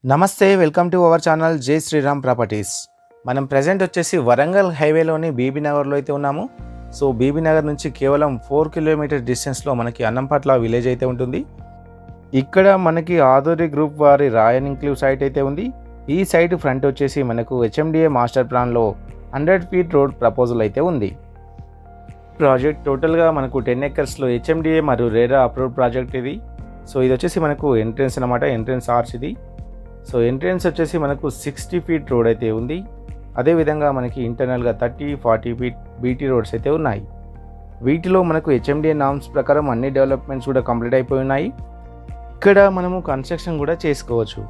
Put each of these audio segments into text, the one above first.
నమస్తే welcome to our channel జై Sriram properties. మనం ప్రెజెంట్ వచ్చేసి వరంగల్ హైవేలోని బీబీ నగర్లో అయితే ఉన్నాము. సో బీబీ నగర్ నుంచి కేవలం 4 కిలోమీటర్ డిస్టెన్స్లో మనకి అన్నంపట్ల విలేజ్ అయితే ఉంటుంది. ఇక్కడ మనకి ఆదోరి గ్రూప్ వారి రాయన్ ఇంక్లూవ్ సైట్ అయితే ఉంది. ఈ సైట్ ఫ్రంట్ వచ్చేసి మనకు హెచ్ఎండిఏ మాస్టర్ ప్లాన్లో 100 ఫీట్ రోడ్ ప్రపోజల్ అయితే ఉంది. ప్రాజెక్ట్ టోటల్గా మనకు 10 ఎకర్స్లో హెచ్ఎండిఏ మరియు రేరా అప్రూవ్ ప్రాజెక్ట్ ఇది. సో ఇది వచ్చేసి మనకు ఎంట్రెన్స్ అనమాట, ఎంట్రెన్స్ ఆర్చ్ ఇది. సో ఎంట్రెన్స్ వచ్చేసి మనకు 60 ఫీట్ రోడ్ అయితే ఉంది. అదేవిధంగా మనకి ఇంటర్నల్గా 30-40 ఫీట్ బీటీ రోడ్స్ అయితే ఉన్నాయి. వీటిలో మనకు హెచ్ఎండిఏ నామ్స్ ప్రకారం అన్ని డెవలప్మెంట్స్ కూడా కంప్లీట్ అయిపోయి ఉన్నాయి. ఇక్కడ మనము కన్స్ట్రక్షన్ కూడా చేసుకోవచ్చు,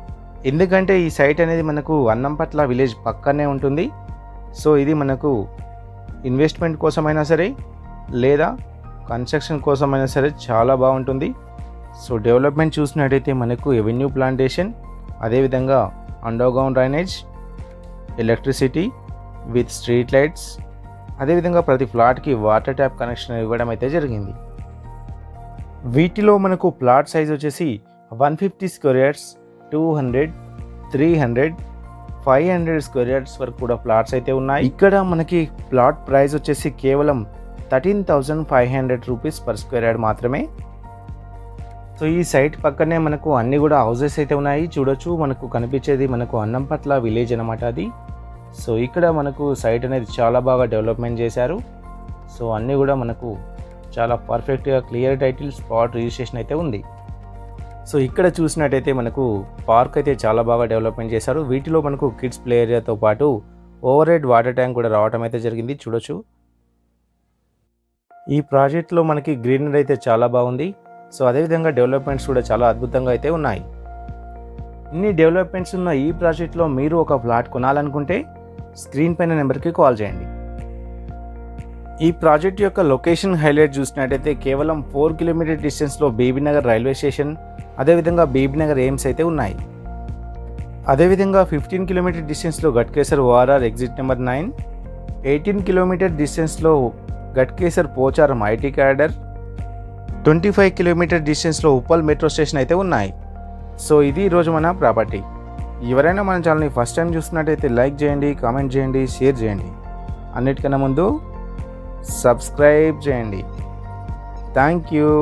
ఎందుకంటే ఈ సైట్ అనేది మనకు అన్నంపట్ల విలేజ్ పక్కనే ఉంటుంది. సో ఇది మనకు ఇన్వెస్ట్మెంట్ కోసమైనా సరే లేదా కన్స్ట్రక్షన్ కోసమైనా సరే చాలా బాగుంటుంది. సో డెవలప్మెంట్ చూసినట్టయితే మనకు ఎవెన్యూ ప్లాంటేషన్, అదేవిధంగా underground drainage, electricity with street lights, అదేవిధంగా ప్రతి ఫ్లాట్కి వాటర్ ట్యాప్ కనెక్షన్ ఇవ్వడం అయితే జరిగింది. వీటిలో మనకు ప్లాట్ సైజ్ వచ్చేసి 150 స్క్వేర్ యార్డ్స్, 200, 300, 500 స్క్వేర్ యార్డ్స్ వరకు కూడా ప్లాట్స్ అయితే ఉన్నాయి. ఇక్కడ మనకి ప్లాట్ ప్రైస్ వచ్చేసి కేవలం 13,500 రూపీస్ పర్ స్క్వేర్ యార్డ్ మాత్రమే. సో ఈ సైట్ పక్కనే మనకు అన్నీ కూడా హౌసెస్ అయితే ఉన్నాయి. చూడొచ్చు, మనకు కనిపించేది మనకు అన్నంపట్ల విలేజ్ అనమాట అది. సో ఇక్కడ మనకు సైట్ అనేది చాలా బాగా డెవలప్మెంట్ చేశారు. సో అన్నీ కూడా మనకు చాలా పర్ఫెక్ట్గా క్లియర్ టైటిల్, స్పాట్ రిజిస్ట్రేషన్ అయితే ఉంది. సో ఇక్కడ చూసినట్టయితే మనకు పార్క్ అయితే చాలా బాగా డెవలప్మెంట్ చేశారు. వీటిలో మనకు కిడ్స్ ప్లే ఏరియాతో పాటు ఓవర్ హెడ్ వాటర్ ట్యాంక్ కూడా రావడం అయితే జరిగింది. చూడొచ్చు, ఈ ప్రాజెక్ట్లో మనకి గ్రీనరీ అయితే చాలా బాగుంది. సో అదేవిధంగా డెవలప్మెంట్స్ కూడా చాలా అద్భుతంగా అయితే ఉన్నాయి. ఇన్ని డెవలప్మెంట్స్ ఉన్న ఈ ప్రాజెక్ట్లో మీరు ఒక ఫ్లాట్ కొనాలనుకుంటే స్క్రీన్ పైన నెంబర్కి కాల్ చేయండి. ఈ ప్రాజెక్ట్ యొక్క లొకేషన్ హైలైట్ చూసినట్టయితే కేవలం 4 కిలోమీటర్ డిస్టెన్స్లో బీబీ నగర్ రైల్వే స్టేషన్, అదేవిధంగా బీబీ నగర్ ఎయిమ్స్ అయితే ఉన్నాయి. అదేవిధంగా 15 కిలోమీటర్ డిస్టెన్స్లో Ghatkesar ORR exit number 9, 18 kilometre డిస్టెన్స్లో Ghatkesar Pocharam IT corridor, 25 kilometre డిస్టెన్స్లో ఉప్పల్ మెట్రో స్టేషన్ అయితే ఉన్నాయి. సో ఇది ఈరోజు మన ప్రాపర్టీ. ఎవరైనా మన ఛానల్ని ఫస్ట్ టైం చూస్తున్నట్టయితే లైక్ చేయండి, కామెంట్ చేయండి, షేర్ చేయండి. అన్నిటికన్నా ముందు సబ్స్క్రైబ్ చేయండి. Thank you.